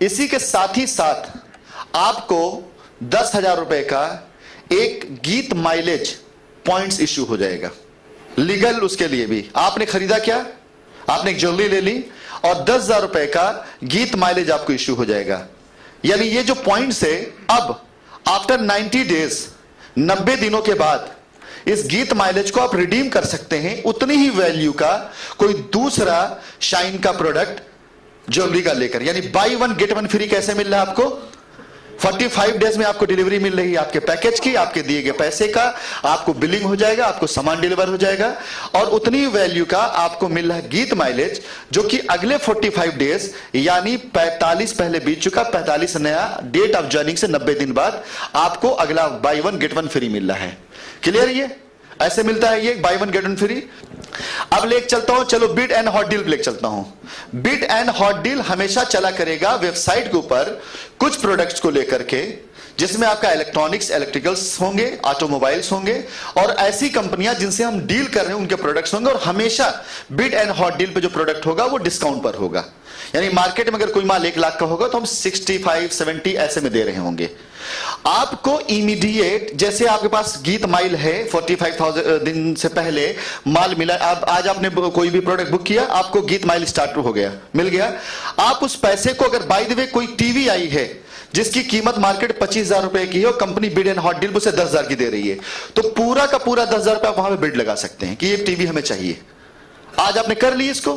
इसी के साथ ही साथ आपको 10,000 रुपए का एक गीत माइलेज पॉइंट्स इश्यू हो जाएगा, लीगल उसके लिए भी। आपने खरीदा क्या, आपने एक ज्वेलरी ले ली और 10,000 रुपए का गीत माइलेज आपको इश्यू हो जाएगा। यानी ये जो पॉइंट्स है, अब आफ्टर 90 डेज 90 दिनों के बाद इस गीत माइलेज को आप रिडीम कर सकते हैं उतनी ही वैल्यू का कोई दूसरा शाइन का प्रोडक्ट ज्वेलरी का लेकर। यानी बाई 1 गेट 1 फ्री कैसे मिल रहा है आपको? 45 डेज में आपको डिलीवरी मिल रही है आपके पैकेज की, आपके दिए गए पैसे का, आपको बिलिंग हो जाएगा, आपको सामान डिलीवर हो जाएगा और उतनी वैल्यू का आपको मिल रहा है गीत माइलेज, जो कि अगले 45 डेज यानी 45 पहले बीत चुका, 45 नया डेट ऑफ ज्वाइनिंग से 90 दिन बाद आपको अगला बाई 1 गेट 1 फ्री मिल रहा है। क्लियर? ये ऐसे मिलता है, ये बाई 1 गेट 1 फ्री। अब लेके चलता हूं, चलो बिड एंड हॉट डील लेके चलता हूं। बिड एंड हॉट डील हमेशा चला करेगा वेबसाइट के ऊपर कुछ प्रोडक्ट्स को लेकर के, जिसमें आपका इलेक्ट्रॉनिक्स, इलेक्ट्रिकल्स होंगे, ऑटोमोबाइल्स होंगे और ऐसी कंपनियां जिनसे हम डील कर रहे हैं उनके प्रोडक्ट्स होंगे। और हमेशा बिड एंड हॉट डील पे जो प्रोडक्ट होगा वो डिस्काउंट पर होगा। यानी मार्केट में अगर कोई माल 1 लाख का होगा तो हम 65, 70 ऐसे में दे रहे होंगे। आपको इमीडिएट, जैसे आपके पास गीत माइल है, 45,000 दिन से पहले माल मिला, अब आज आपने कोई भी प्रोडक्ट बुक किया, आपको गीत माइल स्टार्ट हो गया, मिल गया। आप उस पैसे को, अगर बाय द वे कोई टीवी आई है जिसकी कीमत मार्केट 25,000 रुपए की है और company bid and hot deal उसे 10,000 की दे रही है, तो पूरा का पूरा 10,000 रुपए आप वहां पे बिड लगा सकते हैं कि ये टीवी हमें चाहिए। आज आपने कर ली इसको,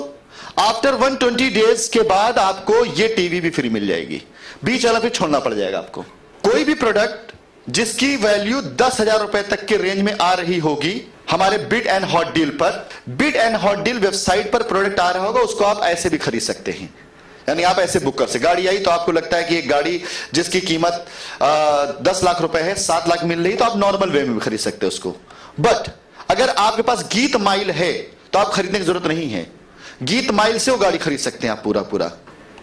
आफ्टर 120 डेज के बाद आपको ये टीवी भी फ्री मिल जाएगी, बीच वाला फिर छोड़ना पड़ जाएगा आपको। कोई भी प्रोडक्ट जिसकी वैल्यू 10,000 रुपए तक के रेंज में आ रही होगी हमारे बिड एंड हॉट डील पर, bid and hot deal website पर प्रोडक्ट आ रहा होगा, उसको आप ऐसे भी खरीद सकते हैं। यानी आप ऐसे बुक कर सकते, गाड़ी आई तो आपको लगता है कि एक गाड़ी जिसकी कीमत 10 लाख रुपए है 7 लाख मिल रही, तो आप नॉर्मल वे में भी खरीद सकते हैं उसको। बट अगर आपके पास गीत माइल है तो आप खरीदने की जरूरत नहीं है, गीत माइल से वो गाड़ी खरीद सकते हैं आप पूरा पूरा।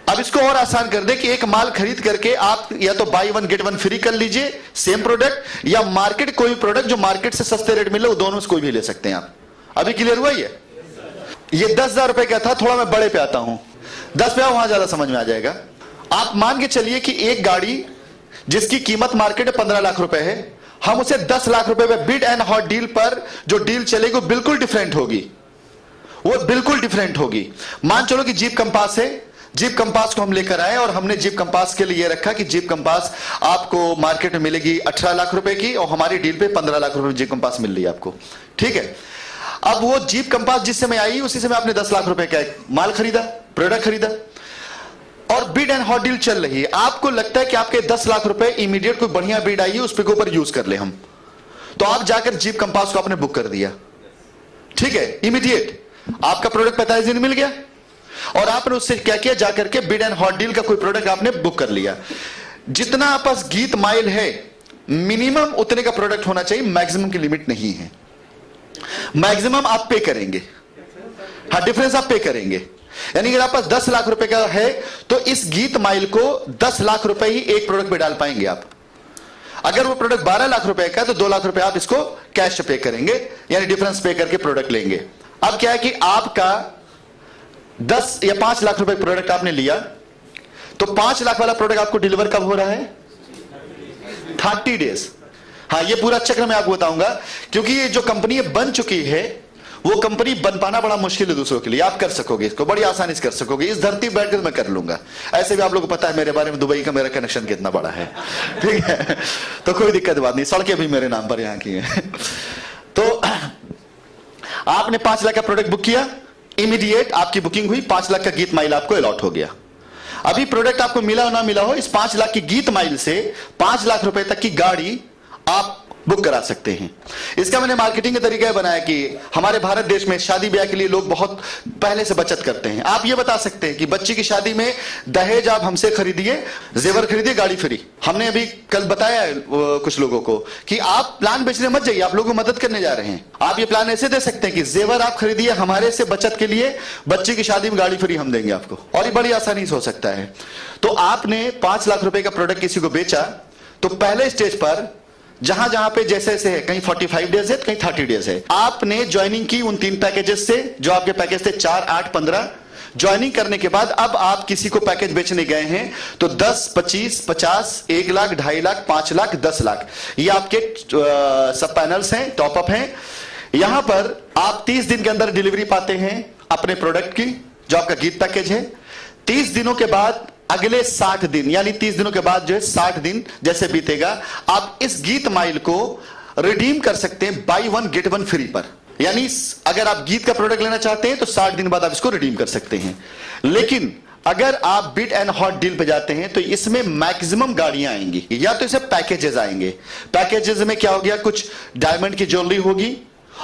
अब इसको और आसान कर दे कि एक माल खरीद करके आप या तो बाई 1 गेट 1 फ्री कर लीजिए सेम प्रोडक्ट, या मार्केट कोई प्रोडक्ट जो मार्केट से सस्ते रेट मिले वो दोनों से कोई भी ले सकते हैं आप। अभी क्लियर हुआ? ये 10,000 रुपए का था, थोड़ा मैं बड़े पे आता हूं, 10 पे वहां ज्यादा समझ में आ जाएगा। आप मान के चलिए कि एक गाड़ी जिसकी कीमत मार्केट में 15 लाख रुपए है, हम उसे 10 लाख रुपए पे बिड एंड हॉट डील पर जो डील चलेगी वो बिल्कुल डिफरेंट होगी, वो बिल्कुल डिफरेंट होगी। मान चलो कि जीप कंपास है, जीप कंपास को हम लेकर आए और हमने जीप कंपास के लिए रखा कि जीप कंपास आपको मार्केट में मिलेगी 18 लाख रुपए की और हमारी डील पे 15 लाख रुपए जीप कंपास मिल रही है आपको, ठीक है। अब वो जीप कंपास जिस समय आई उसी समय आपने 10 लाख रुपए का माल खरीदा, प्रोडक्ट खरीदा और बिड एंड हॉट डील चल रही है। आपको लगता है कि आपके 10 लाख रुपए इमीडिएट कोई बढ़िया बिड आई है उस पे के ऊपर यूज कर ले हम, तो आप जाकर जीप कंपास को आपने बुक कर दिया, ठीक है। इमीडिएट आपका प्रोडक्ट 45 दिन मिल गया और आपने उससे क्या किया, जाकर के बिड एंड हॉट डील का कोई प्रोडक्ट आपने बुक कर लिया। जितना आप पास गीत माइल है मिनिमम उतने का प्रोडक्ट होना चाहिए, मैक्सिमम की लिमिट नहीं है। मैक्सिमम आप पे करेंगे, हाँ डिफरेंस आप पे करेंगे। यानी अगर आप पास 10 लाख रुपए का है तो इस गीत माइल को 10 लाख रुपए ही एक प्रोडक्ट में डाल पाएंगे आप। अगर वो प्रोडक्ट 12 लाख रुपए का तो 2 लाख रुपए आप इसको कैश पे करेंगे, यानी डिफरेंस पे करके प्रोडक्ट लेंगे। अब क्या है कि आपका 10 या 5 लाख रुपए प्रोडक्ट आपने लिया, तो 5 लाख वाला प्रोडक्ट आपको डिलीवर कब हो रहा है? 30 डेज। हाँ, ये पूरा चक्र मैं आपको बताऊंगा, क्योंकि ये जो कंपनी बन चुकी है वो कंपनी बन पाना बड़ा मुश्किल है दूसरों के लिए। आप कर सकोगे इसको, बड़ी आसानी से कर सकोगे, इस धरती बैठ कर मैं कर लूंगा। ऐसे भी आप लोगों को पता है मेरे बारे में, दुबई का मेरा कनेक्शन कितना बड़ा है, ठीक है, तो कोई दिक्कत बात नहीं, सड़कें भी मेरे नाम पर यहाँ की है। तो आपने 5 लाख का प्रोडक्ट बुक किया, इमीडिएट आपकी बुकिंग हुई, 5 लाख का गीत माइल आपको अलॉट हो गया। अभी प्रोडक्ट आपको मिला हो ना मिला हो, इस 5 लाख की गीत माइल से 5 लाख रुपए तक की गाड़ी आप बुक करा सकते हैं। इसका मैंने मार्केटिंग के तरीके बनाया कि हमारे भारत देश में शादी ब्याह के लिए लोग बहुत पहले से बचत करते हैं। आप ये बता सकते हैं कि बच्ची की शादी में दहेज आप हमसे खरीदिए, जेवर खरीदिए, गाड़ी फ्री। हमने अभी कल बताया है कुछ लोगों को कि आप प्लान बेचने मत जाइए, आप लोगों को मदद करने जा रहे हैं। आप ये प्लान ऐसे दे सकते हैं कि जेवर आप खरीदिए हमारे से बचत के लिए, बच्ची की शादी में गाड़ी फ्री हम देंगे आपको, और ये बड़ी आसानी से हो सकता है। तो आपने 5 लाख रुपए का प्रोडक्ट किसी को बेचा, तो पहले स्टेज पर जहां जहां पे जैसे जैसे है, कहीं 45 डेज है, कहीं 30 डेज है, आपने ज्वाइनिंग की उन 3 पैकेजेस से, जो आपके पैकेज थे 4, 8, 15, ज्वाइनिंग करने के बाद अब आप किसी को पैकेज बेचने गए हैं तो 10, 25, 50, 1 लाख, 2.5 लाख, 5 लाख, 10 लाख, ये आपके सब पैनल्स हैं, टॉपअप हैं। यहां पर आप 30 दिन के अंदर डिलीवरी पाते हैं अपने प्रोडक्ट की, जो आपका गीत पैकेज है। 30 दिनों के बाद अगले 60 दिन, यानी 30 दिनों के बाद जो है 60 दिन जैसे बीतेगा, आप इस गीत माइल को रिडीम कर सकते हैं बाई 1 गेट 1 फ्री पर। यानी अगर आप गीत का प्रोडक्ट लेना चाहते हैं तो 60 दिन बाद आप इसको रिडीम कर सकते हैं। लेकिन अगर आप बिड एंड हॉट डील पे जाते हैं तो इसमें मैक्सिमम गाड़ियां आएंगी, या तो इसे पैकेजेस आएंगे। पैकेजेस में क्या हो गया, कुछ डायमंड की ज्वेलरी होगी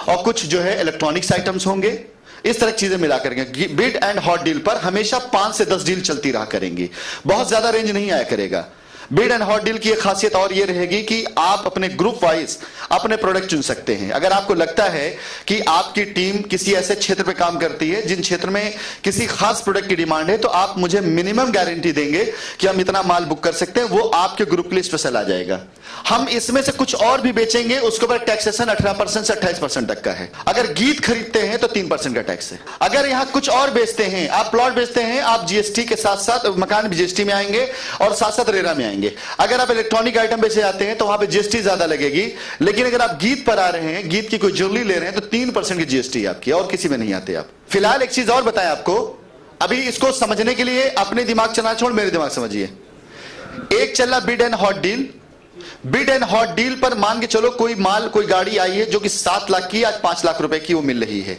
और कुछ जो है इलेक्ट्रॉनिक्स आइटम्स होंगे, इस तरह की चीजें मिला करेंगे। बिड एंड हॉट डील पर हमेशा 5 से 10 डील चलती रहा करेंगी, बहुत ज्यादा रेंज नहीं आया करेगा। बिड एंड हॉट डील की एक खासियत और यह रहेगी कि आप अपने ग्रुप वाइज अपने प्रोडक्ट चुन सकते हैं। अगर आपको लगता है कि आपकी टीम किसी ऐसे क्षेत्र पे काम करती है जिन क्षेत्र में किसी खास प्रोडक्ट की डिमांड है, तो आप मुझे मिनिमम गारंटी देंगे कि हम इतना माल बुक कर सकते हैं, वो आपके ग्रुप के लिए स्पेशल आ जाएगा। हम इसमें से कुछ और भी बेचेंगे, उसके ऊपर टैक्सेशन 18% से 28% तक का है। अगर गीत खरीदते हैं तो 3% का टैक्स है। अगर यहां कुछ और बेचते हैं, आप प्लॉट बेचते हैं, आप जीएसटी के साथ साथ मकान भी जीएसटी में आएंगे और साथ साथ रेरा में आएंगे। अगर आप इलेक्ट्रॉनिक आइटम बेचे जाते हैं तो वहां पे जीएसटी ज्यादा लगेगी, लेकिन अगर आप गीत पर आ रहे हैं, गीत की कोई ज्वेलरी ले रहे हैं, तो 3% की जीएसटी आपकी, और किसी में नहीं आते आप। फिलहाल एक चीज और बताएं आपको, अभी इसको समझने के लिए अपने दिमाग चला छोड़ मेरे दिमाग समझिए। एक चल रहा bid and hot deal. Bid and hot deal पर मान के चलो कोई माल, कोई गाड़ी आई है जो कि 7 लाख की, आज 5 लाख रुपए की वो मिल रही है।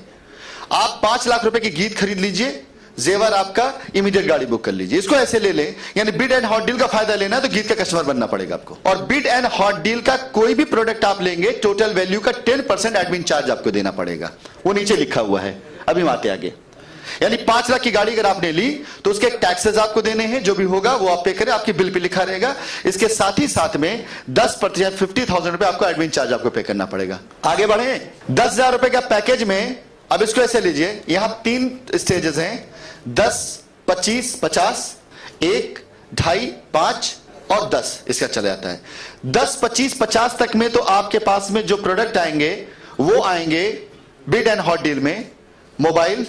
आप 5 लाख रुपए की गीत खरीद लीजिए, जेवर आपका, इमीडिएट गाड़ी बुक कर लीजिए। इसको ऐसे ले लें, यानी बिड एंड हॉट डील का फायदा लेना है तो गीत का कस्टमर बनना पड़ेगा आपको। और बिड एंड हॉट डील का कोई भी प्रोडक्ट आप लेंगे, टोटल वैल्यू का 10% एडमिन चार्ज आपको देना पड़ेगा, वो नीचे लिखा हुआ है, अभी हम आते आगे। यानी 5 लाख की गाड़ी अगर आपने ली तो उसके टैक्सेस आपको देने हैं, जो भी होगा वो आप पे करें, आपकी बिल पे लिखा रहेगा। इसके साथ ही साथ में 10% 50,000 रुपए आपको एडमिन चार्ज आपको पे करना पड़ेगा। आगे बढ़े, 10,000 रुपए का पैकेज में अब इसको ऐसे लीजिए, यहां 3 स्टेजेस हैं, 10, 25, 50, 1, 2.5, 5 और 10 इसका चला जाता है। 10, 25, 50 तक में तो आपके पास में जो प्रोडक्ट आएंगे वो आएंगे बिड एंड हॉट डील में, मोबाइल,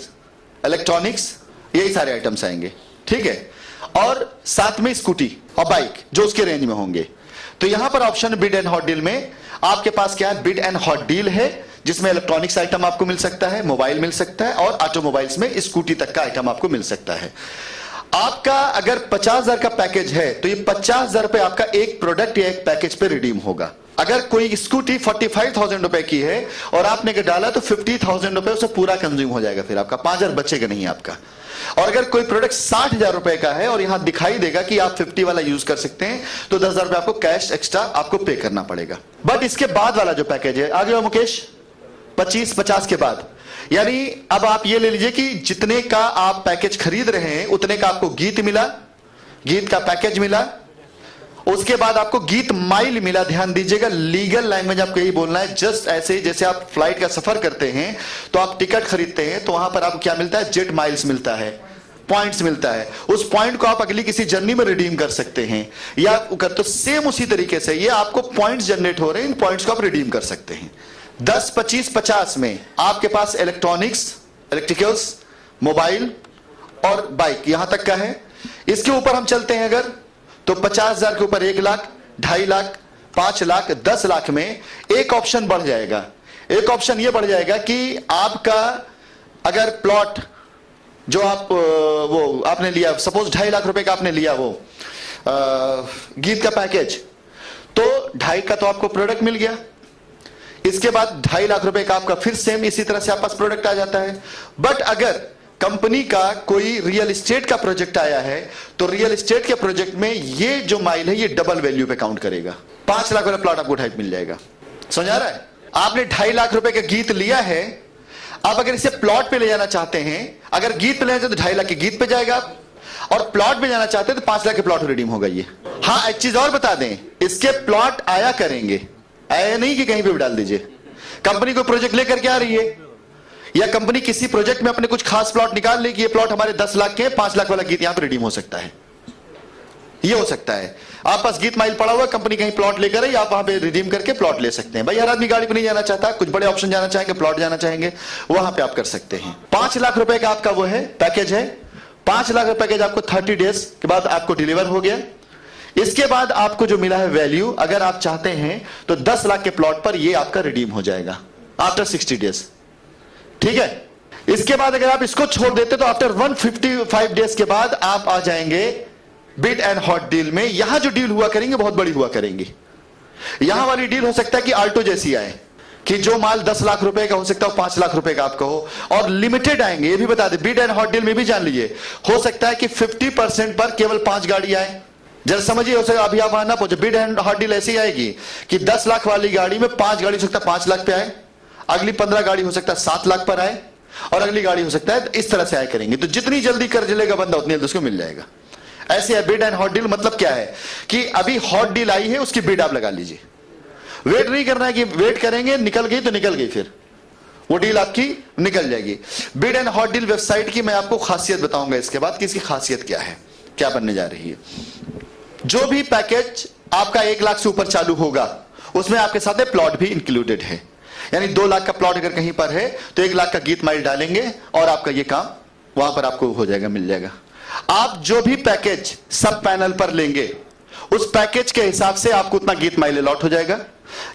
इलेक्ट्रॉनिक्स, यही सारे आइटम्स आएंगे, ठीक है। और साथ में स्कूटी और बाइक जो उसके रेंज में होंगे। तो यहां पर option bid and hot deal में आपके पास क्या है, बिड एंड हॉट डील है, जिसमें इलेक्ट्रॉनिक्स आइटम आपको मिल सकता है, मोबाइल मिल सकता है, और ऑटोमोबाइल्स में स्कूटी तक का आइटम आपको मिल सकता है। आपका अगर 50,000 का पैकेज है तो ये 50,000 रुपए आपका एक प्रोडक्ट या एक पैकेज पे रिडीम होगा। अगर कोई स्कूटी 45,000 रुपए की है और आपने डाला तो 50,000 रुपए उसे पूरा कंज्यूम हो जाएगा, फिर आपका 5,000 बचेगा नहीं आपका। और अगर कोई प्रोडक्ट 60,000 रुपए का है और यहां दिखाई देगा कि आप 50 वाला यूज कर सकते हैं, तो 10,000 रुपए आपको कैश एक्स्ट्रा आपको पे करना पड़ेगा। बट इसके बाद वाला जो पैकेज है, आगे मुकेश, 25, 50 के बाद, यानी अब आप ये ले लीजिए कि जितने का आप पैकेज खरीद रहे हैं उतने का आपको गीत मिला, गीत का पैकेज मिला, उसके बाद आपको गीत माइल मिला। ध्यान दीजिएगा, लीगल लैंग्वेज आपको यही बोलना है। जस्ट ऐसे ही जैसे आप फ्लाइट का सफर करते हैं तो आप टिकट खरीदते हैं तो वहां पर आपको क्या मिलता है, जेट माइल्स मिलता है, पॉइंट्स मिलता है। उस पॉइंट को आप अगली किसी जर्नी में रिडीम कर सकते हैं या कर, तो सेम उसी तरीके से ये आपको पॉइंट्स जनरेट हो रहे हैं, इन पॉइंट्स को आप रिडीम कर सकते हैं। 10, 25, 50 में आपके पास इलेक्ट्रॉनिक्स, इलेक्ट्रिकल्स, मोबाइल और बाइक यहां तक का है। इसके ऊपर हम चलते हैं अगर, तो 50,000 के ऊपर 1 लाख, 2.5 लाख, 5 लाख, 10 लाख में एक ऑप्शन बढ़ जाएगा। एक ऑप्शन यह बढ़ जाएगा कि आपका अगर प्लॉट जो आप वो आपने लिया, सपोज 2.5 लाख रुपए का आपने लिया वो गीत का पैकेज, तो 2.5 का तो आपको प्रोडक्ट मिल गया। इसके बाद 2.5 लाख रुपए का आपका फिर सेम इसी तरह से आपके पास प्रोडक्ट आ जाता है। बट अगर कंपनी का कोई रियल एस्टेट का प्रोजेक्ट आया है तो रियल एस्टेट के प्रोजेक्ट में ये जो माइल है ये डबल वैल्यू पे काउंट करेगा। 5 लाख वाला प्लॉट आपको 2.5 मिल जाएगा। समझ आ रहा है? आपने 2.5 लाख रुपए का गीत लिया है, आप अगर इसे प्लॉट पे ले जाना चाहते हैं, अगर गीत पे ले जाते तो 2.5 लाख के गीत पे जाएगा, और प्लॉट पे जाना चाहते हैं तो 5 लाख के प्लॉट रिडीम होगा ये। हाँ, एक चीज और बता दें, इसके प्लॉट आया करेंगे, आया नहीं कि कहीं पे भी डाल दीजिए। कंपनी को प्रोजेक्ट लेकर के आ रही है, या कंपनी किसी प्रोजेक्ट में अपने कुछ खास प्लॉट निकाल ले कि ये प्लॉट हमारे 10 लाख के, 5 लाख वाला गीत यहां पर रिडीम हो सकता है। ये हो सकता है आप पास गीत माइल पड़ा हुआ, कंपनी कहीं प्लॉट लेकर आई, आप वहां पे रिडीम करके प्लॉट ले सकते हैं। भाई हर आदमी गाड़ी पे नहीं जाना चाहता, कुछ बड़े ऑप्शन जाना चाहेंगे, प्लॉट जाना चाहेंगे, वहां पे आप कर सकते हैं। 5 लाख रुपए का आपका वो है पैकेज है, 5 लाख का पैकेज आपको 30 डेज के बाद आपको डिलीवर हो गया। इसके बाद आपको जो मिला है वैल्यू, अगर आप चाहते हैं तो 10 लाख के प्लॉट पर ये आपका रिडीम हो जाएगा आफ्टर 60 डेज। ठीक है, इसके बाद अगर आप इसको छोड़ देते तो आफ्टर 155 डेज के बाद आप आ जाएंगे बिड एंड हॉट डील में। यहां जो डील हुआ करेंगे बहुत बड़ी हुआ करेंगी। यहां वाली डील हो सकता है कि आल्टो जैसी आए, कि जो माल 10 लाख रुपए का हो सकता है 5 लाख रुपए का आपका हो, और लिमिटेड आएंगे। ये भी बता दें, बिड एंड हॉट डील में भी जान लीजिए, हो सकता है कि 50% पर केवल 5 गाड़ी आए। जरा समझिए, हो सकता अभी आप वहां ना पहुंचे। बिड एंड हॉट डील ऐसी आएगी कि 10 लाख वाली गाड़ी में 5 गाड़ी हो सकता है 5 लाख पे आए, अगली 15 गाड़ी हो सकता है 7 लाख पर आए, और अगली गाड़ी हो सकता है इस तरह से आए करेंगे। तो जितनी जल्दी कर लेगा बंदा उतनी जल्दी उसको मिल जाएगा। ऐसे है बिड एंड हॉट डील। मतलब क्या है कि अभी हॉट डील आई है, उसकी बिड आप लगा लीजिए। वेट नहीं करना है कि वेट करेंगे निकल गई तो निकल गई, फिर वो डील आपकी निकल जाएगी। Bid and hot deal website की मैं आपको खासियत बताऊंगा इसके बाद कि इसकी खासियत क्या है, क्या बनने जा रही है। जो भी पैकेज आपका 1 लाख से ऊपर चालू होगा उसमें आपके साथ प्लॉट भी इंक्लूडेड है। यानी 2 लाख का प्लॉट अगर कहीं पर है तो 1 लाख का गीत माइल डालेंगे और आपका ये काम वहां पर आपको हो जाएगा, मिल जाएगा। आप जो भी पैकेज सब पैनल पर लेंगे उस पैकेज के हिसाब से आपको उतना गीत माइल अलॉट हो जाएगा।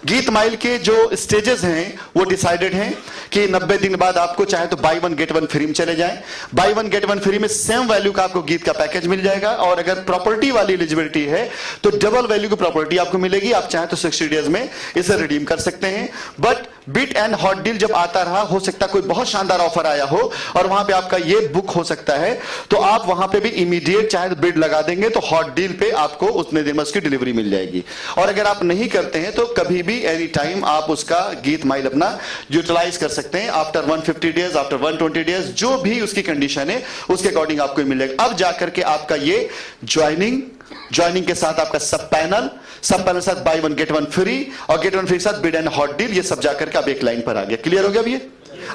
गीत माइल के जो स्टेजेस हैं वो डिसाइडेड हैं कि 90 दिन बाद आपको चाहे तो बाई 1 गेट 1 फ्री में चले जाएं। बाई 1 गेट 1 फ्री में सेम वैल्यू का आपको गीत का पैकेज मिल जाएगा, और अगर प्रॉपर्टी वाली एलिजिबिलिटी है तो डबल वैल्यू की प्रॉपर्टी आपको मिलेगी। आप चाहे तो 60 डेज में इसे रिडीम कर सकते हैं। But bid and hot deal जब आता रहा, हो सकता है कोई बहुत शानदार ऑफर आया हो और वहां पे आपका ये बुक हो सकता है, तो आप वहां पे भी इमीडिएट चाहे तो बिड लगा देंगे तो हॉट डील पे आपको उतने दिन में उसकी डिलीवरी मिल जाएगी। और अगर आप नहीं करते हैं तो कभी भी एनी टाइम आप उसका गीत माइल अपना यूटिलाइज कर सकते हैं। आफ्टर 150 डेज, आफ्टर 120 डेज, जो भी उसकी कंडीशन है उसके अकॉर्डिंग आपको मिलेगा। अब जाकर के आपका ये ज्वाइनिंग के साथ आपका सब पैनल के साथ बाई 1 गेट 1 फ्री, और गेट 1 फ्री के साथ बिड एंड हॉट डील, ये सब जाकर के अब एक लाइन पर आ गया। क्लियर हो गया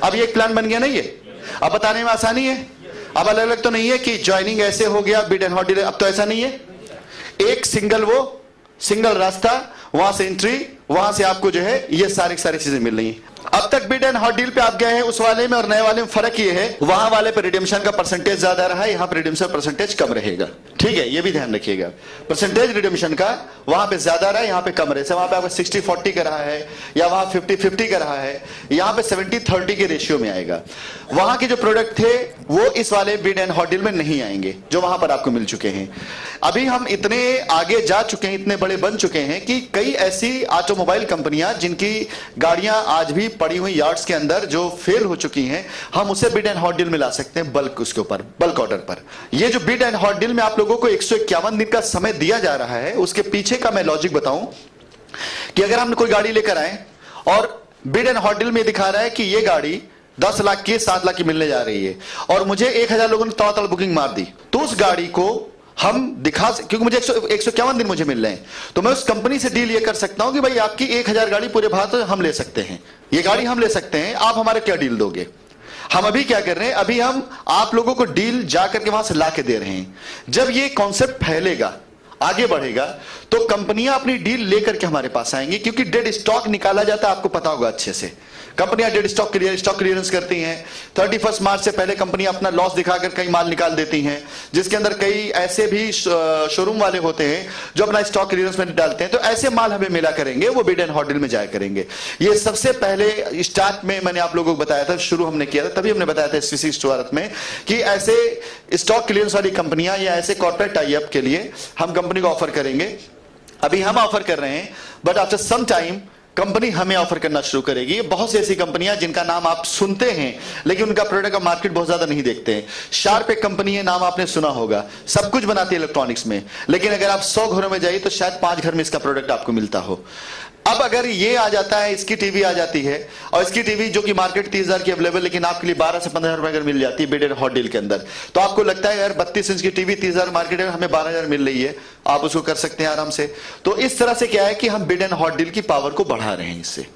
अब ये एक प्लान बन गया। नहीं है अब बताने में आसानी है। अब अलग अलग तो नहीं है कि ज्वाइनिंग ऐसे हो गया, बिड एंड हॉट डील, अब तो ऐसा नहीं है। एक सिंगल रास्ता, वहां से एंट्री, वहां से आपको जो है ये सारी चीजें मिल रही हैं। अब तक बिड एंड हॉट डील पे आप गए हैं, उस वाले में और नए वाले में फर्क ये है, वहां वाले पे रिडेम्पशन का परसेंटेज ज्यादा रहा है, यहां पे रिडेम्पशन परसेंटेज कम रहेगा। ठीक है, ये भी ध्यान रखिएगा। परसेंटेज रिडेम्पशन का वहां पे ज्यादा रहा है, यहां पे कम रहे। वहां पे आपका 60-40 का रहा है, या वहां 50-50 का रहा है, यहां पे 70-30 के रेशियो में आएगा। वहां के जो प्रोडक्ट थे वो इस वाले बिड एंड हॉट डील में नहीं आएंगे, जो वहां पर आपको मिल चुके हैं। अभी हम इतने आगे जा चुके हैं, इतने बड़े बन चुके हैं कि कई ऐसी ऑटोमोबाइल कंपनियां जिनकी गाड़ियां आज भी पड़ी हुई यार्ड्स के अंदर जो फेल हो चुकी हैं, हम उसे बिड एंड हॉट डील में ला सकते हैं, बल्क उसके ऊपर, बल्क ऑर्डर पर। ये जो बिड एंड हॉट डील में आप लोगों को 151 दिन का समय दिया जा रहा है, उसके पीछे का मैं लॉजिक बताऊं कि अगर हम कोई गाड़ी लेकर आए और बिड एंड हॉट डील में दिखा रहा है कि ये गाड़ी 10 लाख की 7 लाख की मिलने जा रही है, और मुझे 1000 लोगों ने तड़ातड़ बुकिंग मार दी, तो उस गाड़ी को हम दिखा, क्योंकि मुझे 151 दिन मुझे मिल रहे हैं, तो मैं उस कंपनी से डील ये कर सकता हूं कि भाई आपकी 1000 गाड़ी पूरे भारत में हम ले सकते हैं, ये गाड़ी हम ले सकते हैं, आप हमारे क्या डील दोगे। हम अभी क्या कर रहे हैं, अभी हम आप लोगों को डील जाकर के वहां से ला के दे रहे हैं। जब ये कॉन्सेप्ट फैलेगा, आगे बढ़ेगा, तो कंपनियां अपनी डील लेकर के हमारे पास आएंगी, क्योंकि डेड स्टॉक निकाला जाता है, आपको पता होगा अच्छे से। कंपनियां डेड स्टॉक क्लियरेंस करती हैं। 31 मार्च से पहले कंपनियां अपना लॉस दिखाकर कई माल निकाल देती हैं, जिसके अंदर कई ऐसे भी शोरूम वाले होते हैं जो अपना स्टॉक क्लियरेंस में डालते हैं। तो ऐसे माल हमें मिला करेंगे, वो बिड एंड हॉट डील में जाया करेंगे। ये सबसे पहले स्टार्ट में मैंने आप लोगों को बताया था, शुरू हमने किया था, तभी हमने बताया था एसवीसी स्टोर में कि ऐसे स्टॉक क्लियरेंस वाली कंपनियां या ऐसे कॉर्पोरेट टाई अप के लिए हम कंपनी को ऑफर करेंगे। अभी हम ऑफर कर रहे हैं, but after some time company हमें ऑफर करना शुरू करेगी। बहुत सी ऐसी कंपनियां जिनका नाम आप सुनते हैं लेकिन उनका प्रोडक्ट का मार्केट बहुत ज्यादा नहीं देखते हैं। शार्प एक कंपनी है, नाम आपने सुना होगा, सब कुछ बनाती है इलेक्ट्रॉनिक्स में, लेकिन अगर आप 100 घरों में जाइए तो शायद 5 घर में इसका प्रोडक्ट आपको मिलता हो। अब अगर ये आ जाता है, इसकी टीवी आ जाती है, और इसकी टीवी जो कि मार्केट 30,000 की अवेलेबल, लेकिन आपके लिए 12 से 15,000 रुपए अगर मिल जाती है बिड एंड हॉट डील के अंदर, तो आपको लगता है यार 32 इंच की टीवी 30,000 मार्केट में हमें 12,000 मिल रही है, आप उसको कर सकते हैं आराम से। तो इस तरह से क्या है कि हम बिड एंड हॉट डील की पावर को बढ़ा रहे हैं इससे।